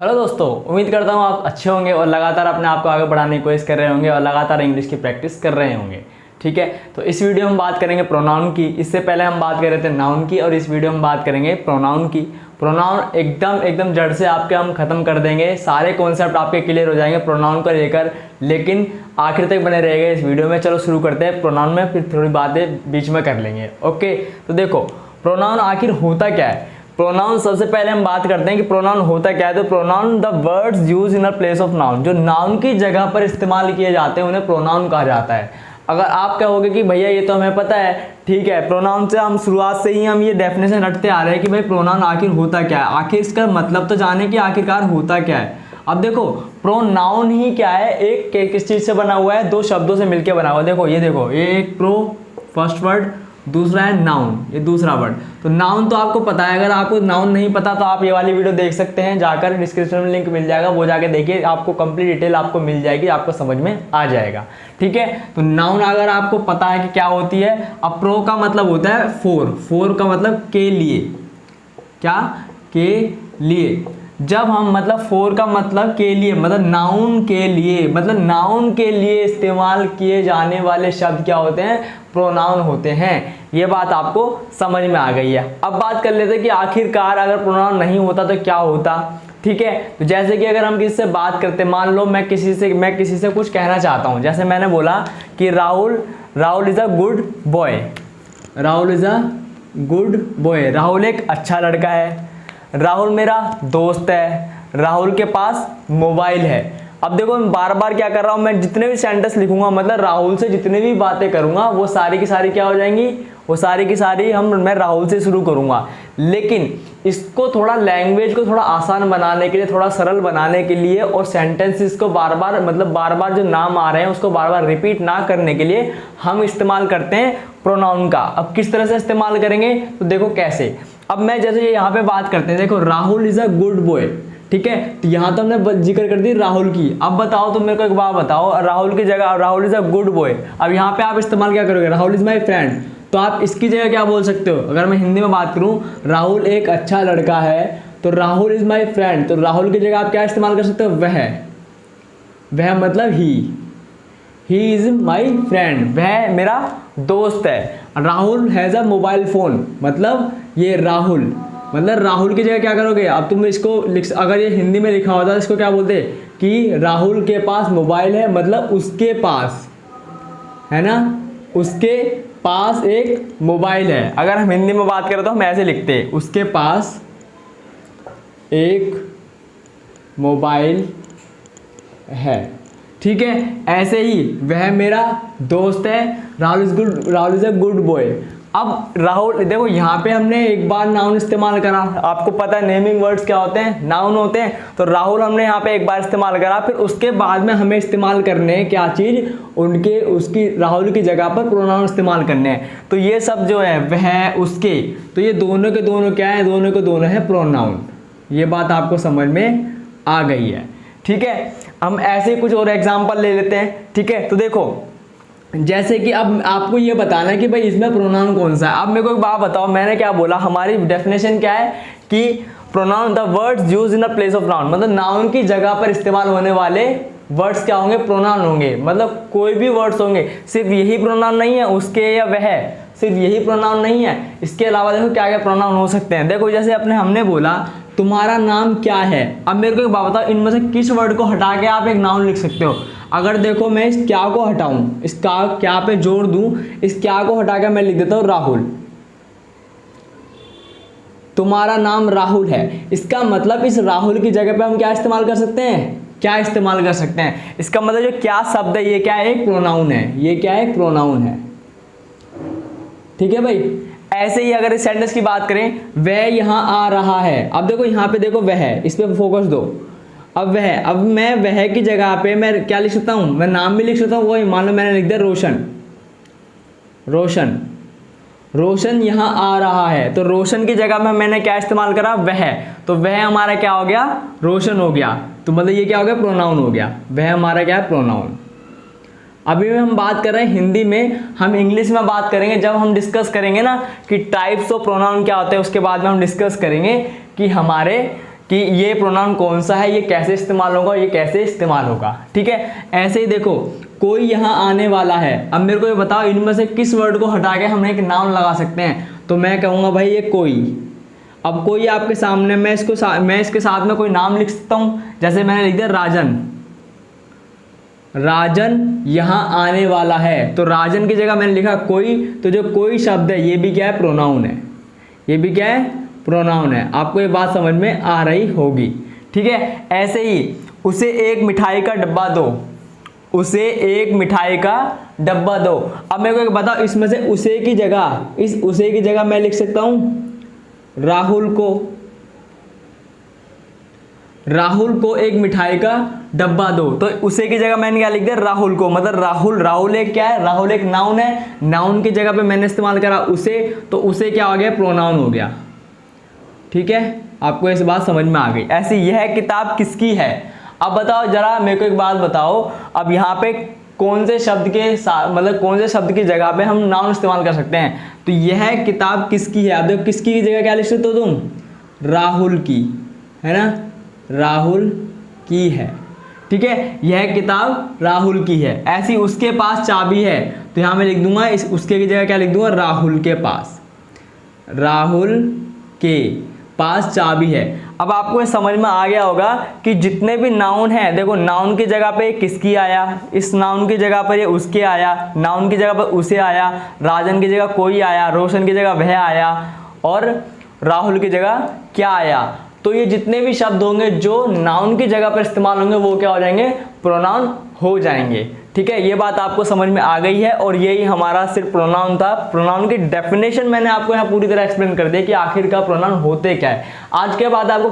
Hello दोस्तों, उम्मीद करता हूँ आप अच्छे होंगे और लगातार अपने आप को आगे बढ़ाने की कोशिश कर रहे होंगे और लगातार इंग्लिश की प्रैक्टिस कर रहे होंगे। ठीक है, तो इस वीडियो में हम बात करेंगे प्रोनाउन की। इससे पहले हम बात कर रहे थे नाउन की और इस वीडियो में बात करेंगे प्रोनाउन की। प्रोनाउन एकदम जड़ से आपके हम खत्म कर देंगे, सारे कॉन्सेप्ट आपके क्लियर हो जाएंगे प्रोनाउन को लेकर, लेकिन आखिर तक बने रहेंगे इस वीडियो में। चलो शुरू करते हैं प्रोनाउन में, फिर थोड़ी बातें बीच में कर लेंगे। ओके, तो देखो प्रोनाउन आखिर होता क्या है। प्रोनाउन सबसे पहले हम बात करते हैं कि प्रोनाउन होता क्या है। तो pronoun the words use in a place of noun, जो नाउन की जगह पर इस्तेमाल किए जाते हैं उन्हें प्रोनाउन कहा जाता है। अगर आप कहोगे कि भैया ये तो हमें पता है, ठीक है, प्रोनाउन से हम शुरुआत से ही हम ये डेफिनेशन रटते आ रहे हैं कि भाई प्रोनाउन आखिर होता क्या है, आखिर इसका मतलब तो जाने कि आखिरकार होता क्या है। अब देखो प्रोनाउन ही क्या है, एक किस चीज़ से बना हुआ है, दो शब्दों से मिलकर बना हुआ है। देखो ये एक प्रो फर्स्ट वर्ड, दूसरा है नाउन, ये दूसरा वर्ड। तो नाउन तो आपको पता है, अगर आपको नाउन नहीं पता तो आप ये वाली वीडियो देख सकते हैं, जाकर डिस्क्रिप्शन में लिंक मिल जाएगा, वो जाके देखिए, आपको कंप्लीट डिटेल आपको मिल जाएगी, आपको समझ में आ जाएगा। ठीक है, तो नाउन अगर आपको पता है कि क्या होती है। अब प्रो का मतलब होता है फोर का मतलब के लिए, क्या, के लिए। जब हम मतलब फोर का मतलब के लिए, मतलब नाउन के लिए, मतलब नाउन के लिए इस्तेमाल किए जाने वाले शब्द क्या होते हैं, प्रोनाउन होते हैं। ये बात आपको समझ में आ गई है। अब बात कर लेते हैं कि आखिरकार अगर प्रोनाउन नहीं होता तो क्या होता। ठीक है, तो जैसे कि अगर हम किसी से बात करते, मान लो मैं किसी से कुछ कहना चाहता हूँ, जैसे मैंने बोला कि Rahul is a good boy, Rahul is a good boy, Rahul एक अच्छा लड़का है, राहुल मेरा दोस्त है, राहुल के पास मोबाइल है। अब देखो मैं बार बार क्या कर रहा हूँ, मैं जितने भी सेंटेंस लिखूंगा, मतलब राहुल से जितने भी बातें करूंगा वो सारी की सारी क्या हो जाएंगी, वो सारी की सारी मैं राहुल से शुरू करूंगा। लेकिन इसको थोड़ा लैंग्वेज को थोड़ा आसान बनाने के लिए, थोड़ा सरल बनाने के लिए और सेंटेंसेस को बार बार जो नाम आ रहे हैं उसको बार बार रिपीट ना करने के लिए हम इस्तेमाल करते हैं प्रोनाउन का। अब किस तरह से इस्तेमाल करेंगे तो देखो कैसे। अब मैं जैसे यहाँ पे बात करते हैं, देखो Rahul is a good boy, ठीक है, तो यहाँ तो हमने जिक्र कर दी राहुल की। अब बताओ तुम मेरे को एक बात बताओ, राहुल की जगह Rahul is a good boy, अब यहाँ पे आप इस्तेमाल क्या करोगे, राहुल इज माई फ्रेंड, तो आप इसकी जगह क्या बोल सकते हो। अगर मैं हिंदी में बात करूँ, राहुल एक अच्छा लड़का है, तो राहुल इज माई फ्रेंड, तो राहुल की जगह आप क्या इस्तेमाल कर सकते हो, वह मतलब ही इज माई फ्रेंड, वह मेरा दोस्त है। Rahul has a mobile phone, मतलब ये राहुल, मतलब राहुल की जगह क्या करोगे, अब तुम इसको अगर ये हिंदी में लिखा होता तो इसको क्या बोलते कि राहुल के पास मोबाइल है, मतलब उसके पास, है ना, उसके पास एक मोबाइल है। अगर हम हिंदी में बात करें तो हम ऐसे लिखते, उसके पास एक मोबाइल है। ठीक है, ऐसे ही वह मेरा दोस्त है, Rahul is a good boy. अब राहुल, देखो यहाँ पे हमने एक बार नाउन इस्तेमाल करा, आपको पता है नेमिंग वर्ड्स क्या होते हैं, नाउन होते हैं। तो राहुल हमने यहाँ पे एक बार इस्तेमाल करा, फिर उसके बाद में हमें इस्तेमाल करने हैं क्या चीज़, उसकी राहुल की जगह पर प्रोनाउन इस्तेमाल करने हैं। तो ये सब जो है वह, उसके, तो ये दोनों के दोनों क्या है, दोनों के दोनों है प्रोनाउन। ये बात आपको समझ में आ गई है। ठीक है, हम ऐसे कुछ और एग्जाम्पल ले लेते हैं। ठीक है, तो देखो जैसे कि अब आपको ये बताना है कि भाई इसमें प्रोनाउन कौन सा है। अब मेरे को एक बात बताओ, मैंने क्या बोला, हमारी डेफिनेशन क्या है कि pronoun the words use in a place of noun, मतलब नाउन की जगह पर इस्तेमाल होने वाले वर्ड्स क्या होंगे, प्रोनाउन होंगे। मतलब कोई भी वर्ड्स होंगे, सिर्फ यही प्रोनाउन नहीं है, उसके या वह, सिर्फ यही प्रोनाउन नहीं है, इसके अलावा देखो क्या क्या प्रोनाउन हो सकते हैं। देखो जैसे हमने बोला तुम्हारा नाम क्या है, अब मेरे को एक बात बताओ, इनमें से किस वर्ड को हटा के आप एक नाउन लिख सकते हो। अगर देखो मैं इस क्या को हटाऊं, इस क्या पे जोड़ दूं, इस क्या को हटा के मैं लिख देता हूं राहुल, तुम्हारा नाम राहुल है। इसका मतलब इस राहुल की जगह पे हम क्या इस्तेमाल कर सकते हैं, क्या इस्तेमाल कर सकते हैं, इसका मतलब जो क्या शब्द है ये क्या है, एक प्रोनाउन है, ये क्या है, प्रोनाउन है। ठीक है भाई, ऐसे ही अगर इस सेंटेंस की बात करें, वह यहाँ आ रहा है, अब देखो यहाँ पे देखो वह है, इस पे फोकस दो। अब मैं वह की जगह पे मैं क्या लिख सकता हूँ, मैं नाम भी लिख सकता हूँ, वही मान लो मैंने लिख दिया रोशन यहाँ आ रहा है, तो रोशन की जगह में मैंने क्या इस्तेमाल करा, वह, तो वह हमारा क्या हो गया, रोशन हो गया। तो मतलब ये क्या हो गया, प्रोनाउन हो गया, वह हमारा क्या है, प्रोनाउन। अभी हम बात कर रहे हैं हिंदी में, हम इंग्लिश में बात करेंगे जब हम डिस्कस करेंगे ना कि टाइप्स ऑफ प्रोनाउन क्या होते हैं, उसके बाद में हम डिस्कस करेंगे कि हमारे कि ये प्रोनाउन कौन सा है, ये कैसे इस्तेमाल होगा, ये कैसे इस्तेमाल होगा। ठीक है, ऐसे ही देखो कोई यहाँ आने वाला है। अब मेरे को ये बताओ इनमें से किस वर्ड को हटा के हम एक नाउन लगा सकते हैं। तो मैं कहूँगा भाई ये कोई। अब कोई आपके सामने, मैं इसके साथ में कोई नाम लिख सकता हूँ। जैसे मैंने लिख दिया राजन, राजन यहाँ आने वाला है, तो राजन की जगह मैंने लिखा कोई। तो जो कोई शब्द है ये भी क्या है, प्रोनाउन है। ये भी क्या है, प्रोनाउन है। आपको ये बात समझ में आ रही होगी। ठीक है, ऐसे ही उसे एक मिठाई का डब्बा दो, उसे एक मिठाई का डब्बा दो। अब मेरे को एक बताओ, इसमें से उसे की जगह, इस उसे की जगह मैं लिख सकता हूं राहुल को। राहुल को एक मिठाई का डब्बा दो, तो उसे की जगह मैंने क्या लिख दिया, राहुल को। मतलब राहुल एक क्या है, राहुल एक नाउन है। नाउन की जगह पे मैंने इस्तेमाल करा उसे, तो उसे क्या हो गया, प्रोनाउन हो गया। ठीक है, आपको इस बात समझ में आ गई। ऐसी यह किताब किसकी है। अब बताओ जरा मेरे को एक बात बताओ, अब यहाँ पे कौन से शब्द के साथ, मतलब कौन से शब्द की जगह पे हम नाउन इस्तेमाल कर सकते हैं। तो यह किताब किसकी है। अब देखो किसकी की जगह क्या लिख सकते हो तुम, राहुल की, है ना, राहुल की है। ठीक है, यह किताब राहुल की है। ऐसी उसके पास चाबी है, तो यहाँ मैं लिख दूंगा उसके की जगह क्या लिख दूंगा, राहुल के पास। राहुल के पास चाबी है। अब आपको ये समझ में आ गया होगा कि जितने भी नाउन हैं, देखो नाउन की जगह पे किसकी आया, इस नाउन की जगह पर ये उसके आया, नाउन की जगह पर उसे आया, राजन की जगह कोई आया, रोशन की जगह वह आया, और राहुल की जगह क्या आया। तो ये जितने भी शब्द होंगे जो नाउन की जगह पर इस्तेमाल होंगे वो क्या हो जाएंगे, प्रोनाउन हो जाएंगे। ठीक है, ये बात आपको समझ में आ गई है। और यही हमारा सिर्फ प्रोनाउन था। प्रोनाउन की डेफिनेशन मैंने आपको यहाँ पूरी तरह एक्सप्लेन कर दिया कि आखिरकार प्रोनाउन होते क्या है। आज के बाद आपको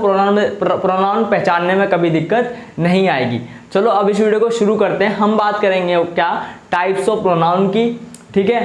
प्रोनाउन पहचानने में कभी दिक्कत नहीं आएगी। चलो अब इस वीडियो को शुरू करते हैं। हम बात करेंगे क्या, टाइप्स ऑफ प्रोनाउन की। ठीक है,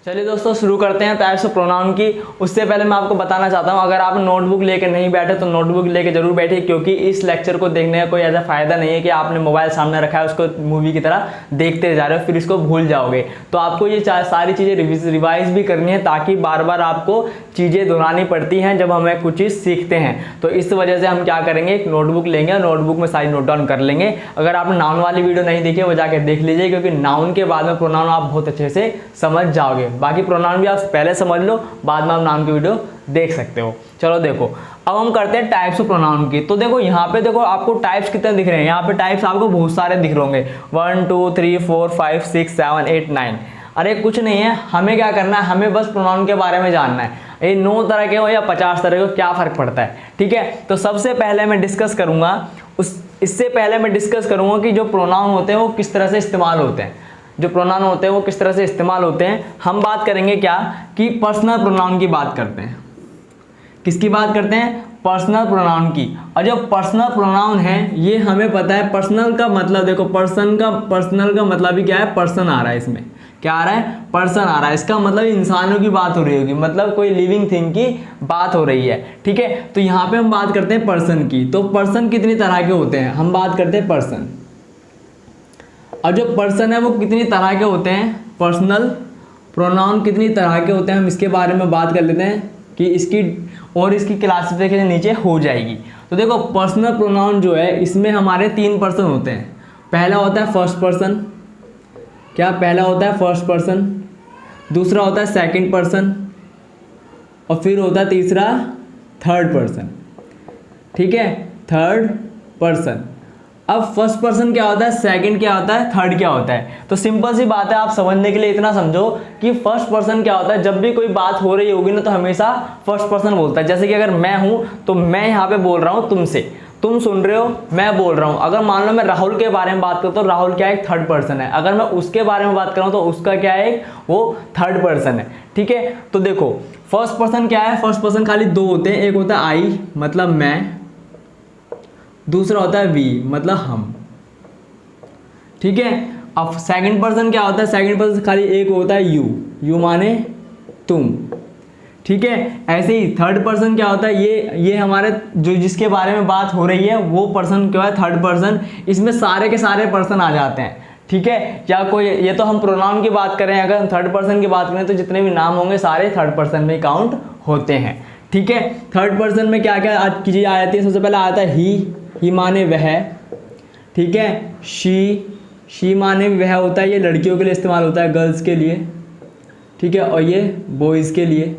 चलिए दोस्तों शुरू करते हैं टाइप्स ऑफ प्रोनाउन की। उससे पहले मैं आपको बताना चाहता हूं, अगर आप नोटबुक लेके नहीं बैठे तो नोटबुक लेके जरूर बैठिए, क्योंकि इस लेक्चर को देखने का कोई ऐसा फायदा नहीं है कि आपने मोबाइल सामने रखा है उसको मूवी की तरह देखते जा रहे हो फिर इसको भूल जाओगे। तो आपको ये सारी चीज़ें रिवाइज भी करनी है, ताकि बार बार आपको चीज़ें दोहरानी पड़ती हैं जब हमें कुछ चीज़ सीखते हैं। तो इस वजह से हम क्या करेंगे, एक नोटबुक लेंगे और नोटबुक में सारी नोट डाउन कर लेंगे। अगर आपने नाउन वाली वीडियो नहीं देखी वो जाकर देख लीजिए, क्योंकि नाउन के बाद में प्रोनाउन आप बहुत अच्छे से समझ जाओगे। बाकी प्रोनाउन भी आप पहले समझ लो, बाद में आप नाउन की वीडियो देख सकते हो। चलो देखो अब हम करते हैं टाइप्स ऑफ प्रोनाउन की। तो देखो यहाँ पे देखो आपको टाइप्स कितने दिख रहे हैं, यहाँ पे टाइप्स आपको बहुत सारे दिख रहे होंगे, 1 2 3 4 5 6 7 8 9। अरे कुछ नहीं है, हमें क्या करना है, हमें बस प्रोनाउन के बारे में जानना है। ये 9 तरह के हो या 50 तरह के, क्या फर्क पड़ता है। ठीक है, तो सबसे पहले मैं डिस्कस करूंगा इससे पहले मैं डिस्कस करूंगा कि जो प्रोनाउन होते हैं वो किस तरह से इस्तेमाल होते हैं। जो प्रोनाउन होते हैं वो किस तरह से इस्तेमाल होते हैं। हम बात करेंगे क्या कि पर्सनल प्रोनाउन की बात करते हैं। किसकी बात करते हैं, पर्सनल प्रोनाउन की। और जो पर्सनल प्रोनाउन है ये हमें पता है, पर्सनल का मतलब देखो, पर्सनल का मतलब ही क्या है, पर्सन आ रहा है, इसमें क्या आ रहा है, पर्सन आ रहा है। इसका मतलब इंसानों की बात हो रही होगी, मतलब कोई लिविंग थिंग की बात हो रही है। ठीक है, तो यहाँ पे हम बात करते हैं पर्सन की। तो पर्सन कितनी तरह के होते हैं, हम बात करते हैं पर्सन। और जो पर्सन है वो कितनी तरह के होते हैं, पर्सनल प्रोनाउन कितनी तरह के होते हैं, हम इसके बारे में बात कर लेते हैं कि इसकी क्लासिफिकेशन नीचे हो जाएगी। तो देखो पर्सनल प्रोनाउन जो है इसमें हमारे 3 पर्सन होते हैं। पहला होता है फर्स्ट पर्सन, क्या पहला होता है फर्स्ट पर्सन, दूसरा होता है सेकंड पर्सन, और फिर होता है तीसरा थर्ड पर्सन। ठीक है, थर्ड पर्सन। अब फर्स्ट पर्सन क्या होता है, सेकंड क्या होता है, थर्ड क्या होता है। तो सिंपल सी बात है, आप समझने के लिए इतना समझो कि फर्स्ट पर्सन क्या होता है। जब भी कोई बात हो रही होगी ना तो हमेशा फर्स्ट पर्सन बोलता है। जैसे कि अगर मैं हूं तो मैं यहाँ पे बोल रहा हूँ तुमसे, तुम सुन रहे हो, मैं बोल रहा हूँ। अगर मान लो मैं राहुल के बारे में बात करता हूँ तो राहुल क्या है, एक थर्ड पर्सन है। अगर मैं उसके बारे में बात कर रहा हूँ तो उसका क्या है, वो थर्ड पर्सन है। ठीक है, तो देखो फर्स्ट पर्सन क्या है, फर्स्ट पर्सन खाली 2 होते हैं। एक होता है आई मतलब मैं, दूसरा होता है वी मतलब हम। ठीक है, अब सेकंड पर्सन क्या होता है, सेकंड पर्सन खाली एक होता है यू माने तुम। ठीक है, ऐसे ही थर्ड पर्सन क्या होता है, ये हमारे जो जिसके बारे में बात हो रही है वो पर्सन क्या है, थर्ड पर्सन। इसमें सारे के सारे पर्सन आ जाते हैं। ठीक है, या कोई, ये तो हम प्रोनाउन की बात करें, अगर हम थर्ड पर्सन की बात करें तो जितने भी नाम होंगे सारे थर्ड पर्सन में काउंट होते हैं। ठीक है। थर्ड पर्सन में क्या क्या चीज़ें आ जाती है, सबसे पहले आता है ही माने वह, ठीक है। शी माने वह होता है, ये लड़कियों के लिए इस्तेमाल होता है, गर्ल्स के लिए, ठीक है। और ये बॉयज़ के लिए।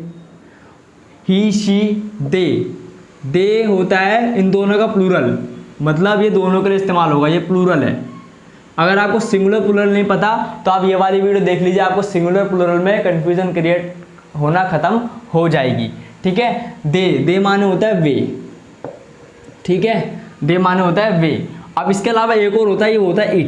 ही शी दे होता है इन दोनों का प्लूरल, मतलब ये दोनों के लिए इस्तेमाल होगा, ये प्लूरल है। अगर आपको सिंगुलर प्लूरल नहीं पता तो आप ये वाली वीडियो देख लीजिए, आपको सिंगुलर प्लूरल में कन्फ्यूज़न क्रिएट होना ख़त्म हो जाएगी, ठीक है। दे माने होता है वे, ठीक है, दे माने होता है वे। अब इसके अलावा एक और होता है, ये होता है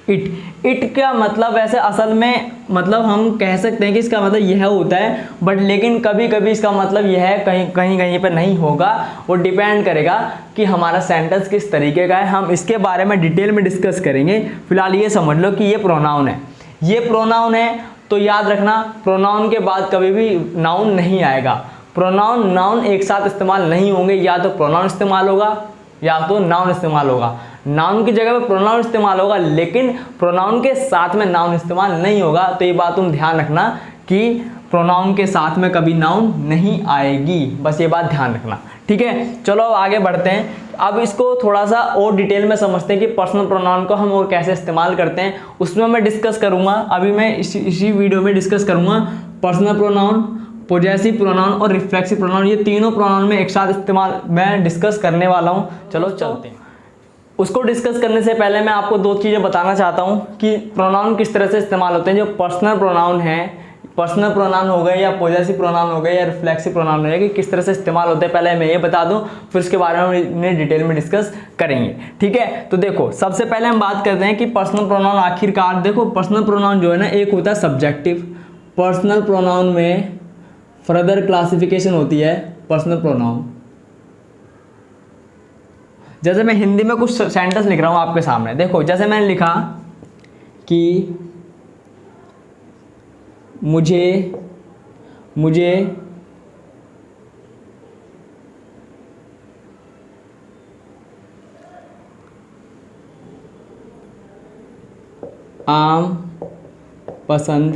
इट का मतलब वैसे असल में मतलब हम कह सकते हैं कि इसका मतलब यह होता है, बट लेकिन कभी कभी इसका मतलब यह है कहीं पर नहीं होगा। वो डिपेंड करेगा कि हमारा सेंटेंस किस तरीके का है, हम इसके बारे में डिटेल में डिस्कस करेंगे। फिलहाल ये समझ लो कि ये प्रोनाउन है, ये प्रोनाउन है, तो याद रखना प्रोनाउन के बाद कभी भी नाउन नहीं आएगा। प्रोनाउन नाउन एक साथ इस्तेमाल नहीं होंगे, या तो प्रोनाउन इस्तेमाल होगा या तो नाउन इस्तेमाल होगा। नाउन की जगह पे प्रोनाउन इस्तेमाल होगा, लेकिन प्रोनाउन के साथ में नाउन इस्तेमाल नहीं होगा। तो ये बात तुम ध्यान रखना कि प्रोनाउन के साथ में कभी नाउन नहीं आएगी, बस ये बात ध्यान रखना, ठीक है। चलो अब आगे बढ़ते हैं। अब इसको थोड़ा सा और डिटेल में समझते हैं कि पर्सनल प्रोनाउन को हम और कैसे इस्तेमाल करते हैं, उसमें मैं डिस्कस करूँगा। अभी मैं इसी वीडियो में डिस्कस करूँगा पर्सनल प्रोनाउन, पॉजेसिव प्रोनाउन और रिफ्लेक्सिव प्रोनाउन, ये तीनों प्रोनाउन में एक साथ इस्तेमाल मैं डिस्कस करने वाला हूँ। चलो चलते हैं। उसको डिस्कस करने से पहले मैं आपको दो चीज़ें बताना चाहता हूँ कि प्रोनाउन किस तरह से इस्तेमाल होते हैं। जो पर्सनल प्रोनाउन है, पर्सनल प्रोनाउन हो गए या पॉजेसिव प्रोनाउन हो गए या रिफ्लेक्सिव प्रोनाउन हो गए, कि किस तरह से इस्तेमाल होते हैं, पहले मैं ये बता दूं, फिर उसके बारे में डिटेल में डिस्कस करेंगे, ठीक है। तो देखो सबसे पहले हम बात करते हैं कि पर्सनल प्रोनाउन आखिरकार, देखो पर्सनल प्रोनाउन जो है ना, एक होता है सब्जेक्टिव। पर्सनल प्रोनाउन में फर्दर क्लासिफिकेशन होती है पर्सनल प्रोनाउन। जैसे मैं हिंदी में कुछ सेंटेंस लिख रहा हूँ आपके सामने, देखो जैसे मैंने लिखा कि मुझे आम पसंद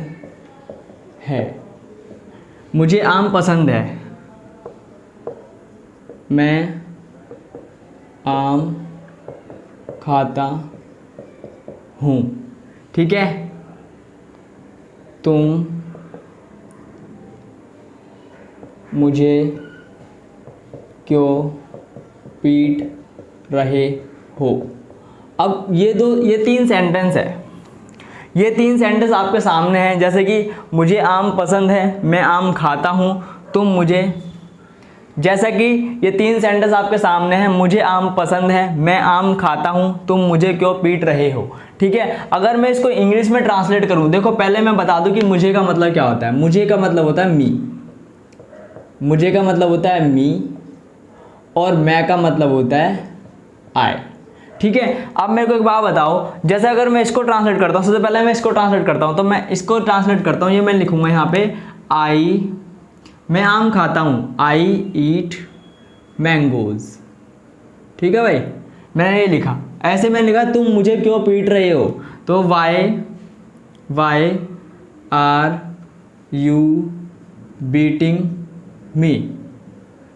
है, मुझे आम पसंद है, मैं आम खाता हूँ, ठीक है। तुम मुझे क्यों पीट रहे हो। अब ये तीन सेंटेंस है, ये तीन सेंटेंस आपके सामने हैं। जैसे कि मुझे आम पसंद है, मैं आम खाता हूँ, तुम मुझे, जैसा कि ये तीन सेंटेंस आपके सामने हैं, मुझे आम पसंद है, मैं आम खाता हूँ, तुम मुझे क्यों पीट रहे हो, ठीक है। अगर मैं इसको इंग्लिश में ट्रांसलेट करूँ, देखो पहले मैं बता दूँ कि मुझे का मतलब क्या होता है। मुझे का मतलब होता है मी, मुझे का मतलब होता है मी, और मैं का मतलब होता है आई, ठीक है। अब मेरे को एक बात बताओ, जैसे अगर मैं इसको ट्रांसलेट करता हूँ, सबसे पहले मैं इसको ट्रांसलेट करता हूँ, तो मैं इसको ट्रांसलेट करता हूँ, ये मैं लिखूँगा यहाँ पे आई, मैं आम खाता हूँ, आई ईट मैंगोज, ठीक है भाई, मैंने ये लिखा। ऐसे मैंने लिखा तुम मुझे क्यों पीट रहे हो, तो why are you beating me,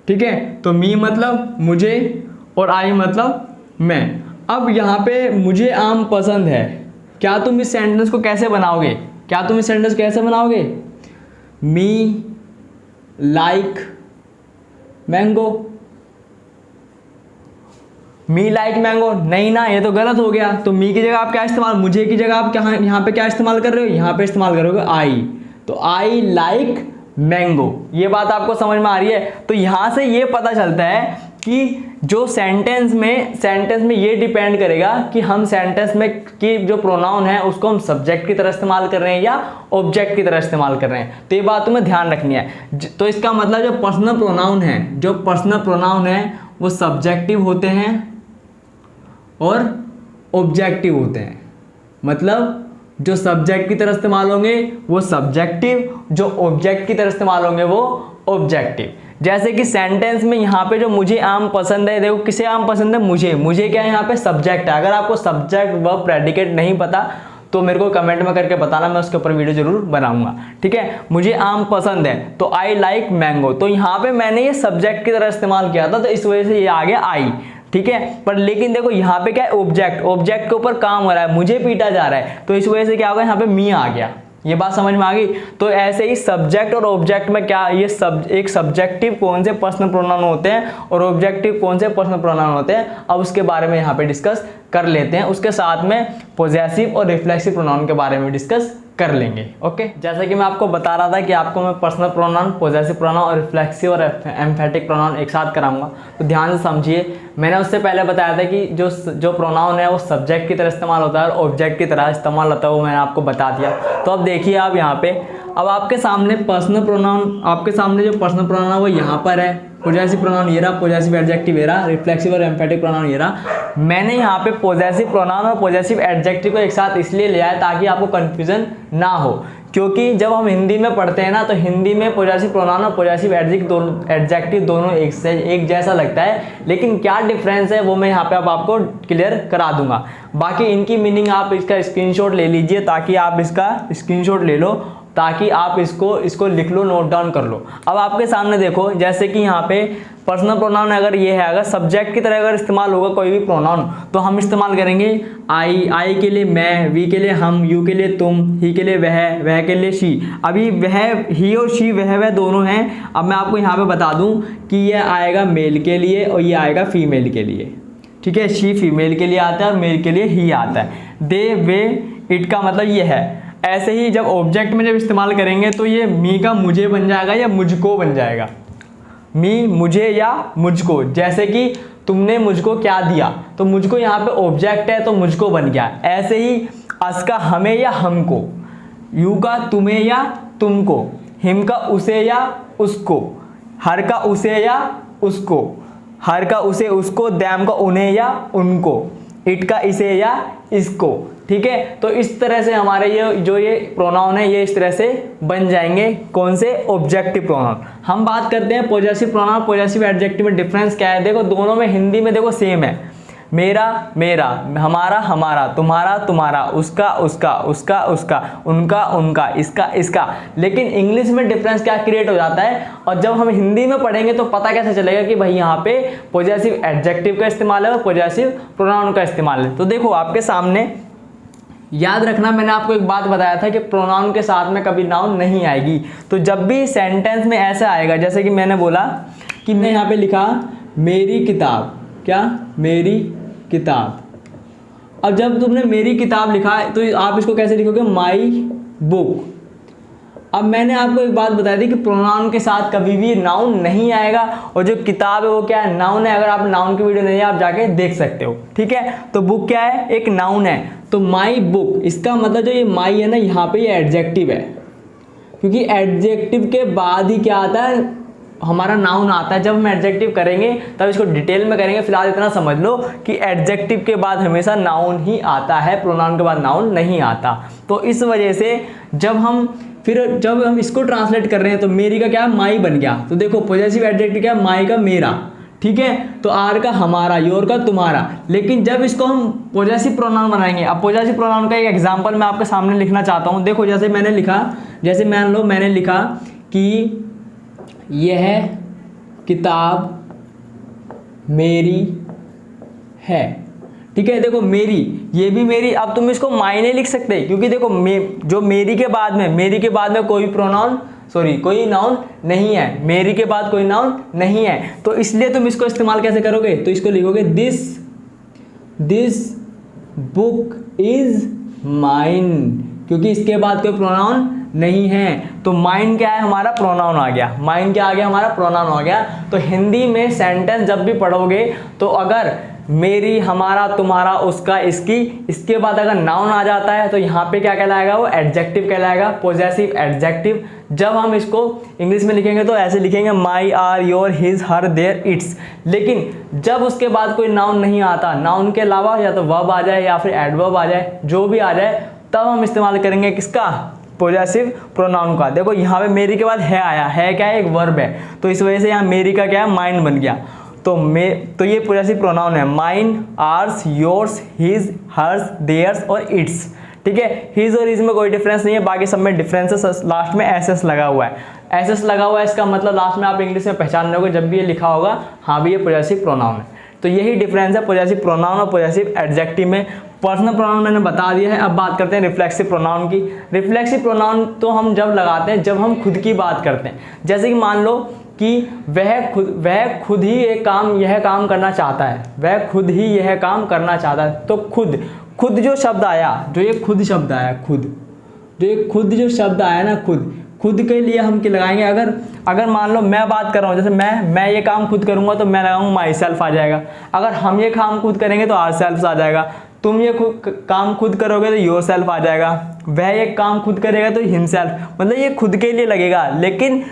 ठीक है। तो मी मतलब मुझे और आई मतलब मैं। अब यहाँ पे मुझे आम पसंद है, क्या तुम इस सेंटेंस को कैसे बनाओगे, क्या तुम इस सेंटेंस को कैसे बनाओगे, me like mango, me like mango, नहीं ना, ये तो गलत हो गया। तो मी की जगह आप क्या इस्तेमाल, मुझे की जगह आप क्या यहाँ पे क्या इस्तेमाल कर रहे हो, यहाँ पे इस्तेमाल करोगे आई, तो आई लाइक मैंगो। ये बात आपको समझ में आ रही है। तो यहाँ से ये पता चलता है कि जो सेंटेंस में ये डिपेंड करेगा कि हम सेंटेंस में कि जो प्रोनाउन है उसको हम सब्जेक्ट की तरह इस्तेमाल कर रहे हैं या ऑब्जेक्ट की तरह इस्तेमाल कर रहे हैं। तो ये बात तुम्हें ध्यान रखनी है। तो इसका मतलब जो पर्सनल प्रोनाउन है वो सब्जेक्टिव होते हैं और ऑब्जेक्टिव होते हैं। मतलब जो सब्जेक्ट की तरह इस्तेमाल होंगे वो सब्जेक्टिव, जो ऑब्जेक्ट की तरह इस्तेमाल होंगे वो ऑब्जेक्टिव। जैसे कि सेंटेंस में यहाँ पे जो मुझे आम पसंद है, देखो किसे आम पसंद है, मुझे क्या है यहाँ पे सब्जेक्ट है। अगर आपको सब्जेक्ट वर्ब प्रेडिकेट नहीं पता तो मेरे को कमेंट में करके बताना, मैं उसके ऊपर वीडियो जरूर बनाऊंगा। ठीक है, मुझे आम पसंद है तो आई लाइक मैंगो, तो यहाँ पे मैंने ये सब्जेक्ट की तरह इस्तेमाल किया था तो इस वजह से ये आ गया आई। ठीक है, पर लेकिन देखो यहाँ पे क्या है, ऑब्जेक्ट, ऑब्जेक्ट के ऊपर काम हो रहा है, मुझे पीटा जा रहा है, तो इस वजह से क्या होगा, यहाँ पे मी आ गया। ये बात समझ में आ गई। तो ऐसे ही सब्जेक्ट और ऑब्जेक्ट में क्या, ये एक सब्जेक्टिव कौन से पर्सनल प्रोनाउन होते हैं और ऑब्जेक्टिव कौन से पर्सनल प्रोनाउन होते हैं, अब उसके बारे में यहाँ पे डिस्कस कर लेते हैं। उसके साथ में पोजेसिव और रिफ्लेक्सिव प्रोनाउन के बारे में डिस्कस कर लेंगे। ओके, जैसा कि मैं आपको बता रहा था कि आपको मैं पर्सनल प्रोनाउन, पोजेसिव प्रोनाउन और रिफ्लेक्सिव और एम्फेटिक प्रोनाउन एक साथ कराऊंगा, तो ध्यान से समझिए। मैंने उससे पहले बताया था कि जो प्रोनाउन है वो सब्जेक्ट की तरह इस्तेमाल होता है और ऑब्जेक्ट की तरह इस्तेमाल होता है, वो मैंने आपको बता दिया। तो अब देखिए आप यहाँ पे, अब आपके सामने पर्सनल प्रोनाउन, आपके सामने जो पर्सनल प्रोनाउन है वो यहाँ पर है, पोजेसिव प्रोनाउन ये रहा, पोजेसिव एडजेक्टिव ये रहा, रिफ्लेक्सिव और एम्फेटिक प्रोनाउन ये रहा। मैंने यहाँ पे पोजेसिव प्रोनाउन और पोजेसिव एडजेक्टिव को एक साथ इसलिए लिया है ताकि आपको कंफ्यूजन ना हो, क्योंकि जब हम हिंदी में पढ़ते हैं ना तो हिंदी में पोजेसिव प्रोनाउन और पोजेसिव एडजेक्टिव दोनों एक जैसा लगता है, लेकिन क्या डिफरेंस है वो मैं यहाँ पे अब आपको क्लियर करा दूंगा। बाकी इनकी मीनिंग आप इसका स्क्रीनशॉट ले लीजिए, ताकि आप इसका स्क्रीनशॉट ले लो, ताकि आप इसको लिख लो, नोट डाउन कर लो। अब आपके सामने देखो, जैसे कि यहाँ पे पर्सनल प्रोनाउन अगर ये है, अगर सब्जेक्ट की तरह अगर इस्तेमाल होगा कोई भी प्रोनाउन, तो हम इस्तेमाल करेंगे आई के लिए मैं, वी के लिए हम, यू के लिए तुम, ही के लिए वह के लिए शी। अभी वह, ही और शी, वह दोनों हैं। अब मैं आपको यहाँ पे बता दूँ कि ये आएगा मेल के लिए और ये आएगा फीमेल के लिए। ठीक है, शी फीमेल के लिए आता है और मेल के लिए ही आता है। दे, वे, इट का मतलब ये है। ऐसे ही जब ऑब्जेक्ट में जब इस्तेमाल करेंगे तो ये मी का मुझे बन जाएगा या मुझको बन जाएगा, मी मुझे या मुझको। जैसे कि तुमने मुझको क्या दिया, तो मुझको यहाँ पे ऑब्जेक्ट है तो मुझको बन गया। ऐसे ही अस का हमें या हमको, यू का तुम्हें या तुमको, हिम का उसे या उसको, हर का उसे या उसको, हर का उसे उसको, दैम का उन्हें या उनको, इट का इसे या इसको। ठीक है, तो इस तरह से हमारे ये प्रोनाउन है ये इस तरह से बन जाएंगे। कौन से, ऑब्जेक्टिव प्रोनाउन। हम बात करते हैं पोजेसिव प्रोनाउन, पोजेसिव एडजेक्टिव में डिफरेंस क्या है। देखो दोनों में हिंदी में देखो सेम है, मेरा मेरा, हमारा हमारा, तुम्हारा तुम्हारा, उसका उसका, उसका उसका, उनका उनका, इसका इसका। लेकिन इंग्लिश में डिफरेंस क्या क्रिएट हो जाता है, और जब हम हिंदी में पढ़ेंगे तो पता कैसे चलेगा कि भाई यहाँ पे पोजेसिव एडजेक्टिव का इस्तेमाल है और पोजेसिव प्रोनाउन का इस्तेमाल है। तो देखो आपके सामने, याद रखना मैंने आपको एक बात बताया था कि प्रोनाउन के साथ में कभी नाउन नहीं आएगी। तो जब भी सेंटेंस में ऐसा आएगा, जैसे कि मैंने बोला कि मैं यहाँ पे लिखा मेरी किताब, क्या, मेरी किताब। अब जब तुमने मेरी किताब लिखा तो आप इसको कैसे लिखोगे, माई बुक। अब मैंने आपको एक बात बताई थी कि प्रोनाउन के साथ कभी भी नाउन नहीं आएगा, और जो किताब है वो क्या है, नाउन है। अगर आप नाउन की वीडियो नहीं है आप जाके देख सकते हो। ठीक है, तो बुक क्या है, एक नाउन है। तो माई बुक, इसका मतलब जो ये माई है ना, यहाँ पे ये एडजेक्टिव है, क्योंकि एडजेक्टिव के बाद ही क्या आता है, हमारा नाउन आता है। जब हम एडजेक्टिव करेंगे तब इसको डिटेल में करेंगे, फिलहाल इतना समझ लो कि एडजेक्टिव के बाद हमेशा नाउन ही आता है, प्रोनाउन के बाद नाउन नहीं आता। तो इस वजह से जब हम इसको ट्रांसलेट कर रहे हैं तो मेरी का क्या है, माई बन गया। तो देखो पॉजेसिव एडजेक्टिव क्या है, माई का मेरा। ठीक है, तो आर का हमारा, योर का तुम्हारा। लेकिन जब इसको हम पॉजेसिव प्रोनाउन बनाएंगे, अब पॉजेसिव प्रोनाउन का एक एग्जांपल मैं आपके सामने लिखना चाहता हूँ। देखो जैसे मैंने लिखा, जैसे मान लो मैंने लिखा कि यह किताब मेरी है। ठीक है, देखो मेरी, ये भी मेरी। अब तुम इसको माई नहीं लिख सकते, क्योंकि देखो जो मेरी के बाद में कोई प्रोनाउन कोई नाउन नहीं है। मेरी के बाद कोई नाउन नहीं है, तो इसलिए तुम इसको इस्तेमाल कैसे करोगे, तो इसको लिखोगे दिस बुक इज माइन, क्योंकि इसके बाद कोई प्रोनाउन नहीं है। तो माइन क्या है, हमारा प्रोनाउन आ गया। माइन क्या आ गया, हमारा प्रोनाउन आ गया। तो हिंदी में सेंटेंस जब भी पढ़ोगे तो अगर मेरी, हमारा, तुम्हारा, उसका, इसकी, इसके बाद अगर नाउन आ जाता है तो यहाँ पे क्या कहलाएगा, वो एडजेक्टिव कहलाएगा, पॉजेसिव एडजेक्टिव। जब हम इसको इंग्लिश में लिखेंगे तो ऐसे लिखेंगे my, our, your, his, her, their, its. लेकिन जब उसके बाद कोई नाउन नहीं आता, नाउन के अलावा या तो वर्ब आ जाए या फिर एडवर्ब आ जाए, जो भी आ जाए, तब हम इस्तेमाल करेंगे किसका, पॉजेसिव प्रोनाउन का। देखो यहाँ पे मेरी के बाद है आया है, क्या है, एक वर्ब है, तो इस वजह से यहाँ मेरी का क्या है, माइन बन गया। तो ये पॉजेसिव प्रोनाउन है, mine, ours, yours, his, hers, theirs और इट्स। ठीक है। हिज और हिज में कोई डिफरेंस नहीं है, बाकी सब में डिफरेंसेस, लास्ट में एस लगा हुआ है। एस लगा हुआ है, इसका मतलब लास्ट में आप इंग्लिश में पहचान लोगे जब भी ये लिखा होगा हाँ भी ये पॉजेसिव प्रोनाउन है। तो यही डिफरेंस है पॉजेसिव प्रोनाउन और पॉजेसिव एडजेक्टिव में। पर्सनल प्रोनाउन मैंने बता दिया है। अब बात करते हैं रिफ्लेक्सिव प्रोनाउन की। रिफ्लेक्सिव प्रोनाउन तो हम जब लगाते हैं जब हम खुद की बात करते हैं। जैसे कि मान लो कि वह खुद ही यह काम करना चाहता है, वह खुद ही यह काम करना चाहता है। तो खुद जो शब्द आया, जो ये खुद शब्द आया, खुद जो शब्द आया ना, खुद के लिए हम क्या लगाएंगे। अगर मान लो मैं बात कर रहा हूँ, जैसे मैं ये काम खुद करूँगा तो मैं लगाऊंगा माई सेल्फ आ जाएगा। अगर हम ये काम खुद करेंगे तो आर सेल्फ आ जाएगा। तुम ये काम खुद करोगे तो योर सेल्फ आ जाएगा। वह ये काम खुद करेगा तो हिम सेल्फ, मतलब ये खुद के लिए लगेगा लेकिन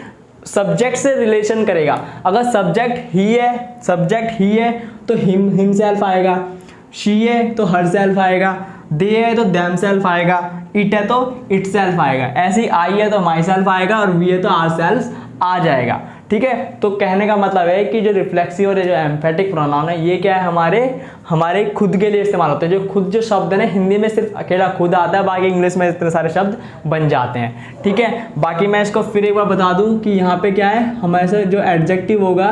सब्जेक्ट से रिलेशन करेगा। अगर सब्जेक्ट ही है तो हिम सेल्फ आएगा, शी है तो हर सेल्फ आएगा, दे है तो देम सेल्फ आएगा, इट है तो इट सेल्फ आएगा। ऐसे ही आई है तो माई सेल्फ आएगा और वी है तो आर सेल्फ आ जाएगा। ठीक है, तो कहने का मतलब है कि जो रिफ्लेक्सिव और जो एम्फेटिक प्रोनाउन है ये क्या है, हमारे खुद के लिए इस्तेमाल होते हैं। जो शब्द है हिंदी में सिर्फ अकेला खुद आता है, बाकी इंग्लिश में इतने सारे शब्द बन जाते हैं। ठीक है, बाकी मैं इसको फिर एक बार बता दूं कि यहाँ पे क्या है, हमारे से जो एडजेक्टिव होगा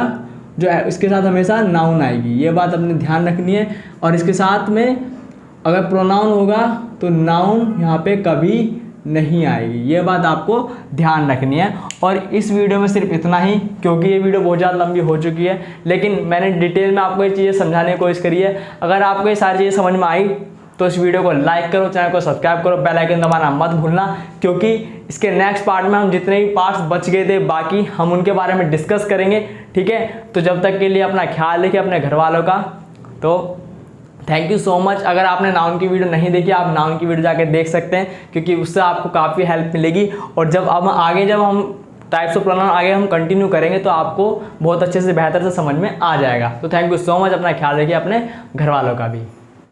जो इसके साथ हमेशा नाउन आएगी, ये बात अपने ध्यान रखनी है। और इसके साथ में अगर प्रोनाउन होगा तो नाउन यहाँ पे कभी नहीं आएगी, ये बात आपको ध्यान रखनी है। और इस वीडियो में सिर्फ इतना ही, क्योंकि ये वीडियो बहुत ज़्यादा लंबी हो चुकी है, लेकिन मैंने डिटेल में आपको ये चीज़ें समझाने की कोशिश करी है। अगर आपको ये सारी चीज़ें समझ में आई तो इस वीडियो को लाइक करो, चैनल को सब्सक्राइब करो, बेल आइकन दबाना मत भूलना, क्योंकि इसके नेक्स्ट पार्ट में हम जितने भी पार्ट्स बच गए थे बाकी हम उनके बारे में डिस्कस करेंगे। ठीक है, तो जब तक के लिए अपना ख्याल रखिए अपने घर वालों का। तो थैंक यू सो मच। अगर आपने नाउन की वीडियो नहीं देखी, आप नाउन की वीडियो जाके देख सकते हैं, क्योंकि उससे आपको काफ़ी हेल्प मिलेगी। और जब हम टाइप्स ऑफ प्रोनाउन आगे हम कंटिन्यू करेंगे तो आपको बहुत अच्छे से बेहतर से समझ में आ जाएगा। तो थैंक यू सो मच, अपना ख्याल रखिए अपने घर वालों का भी।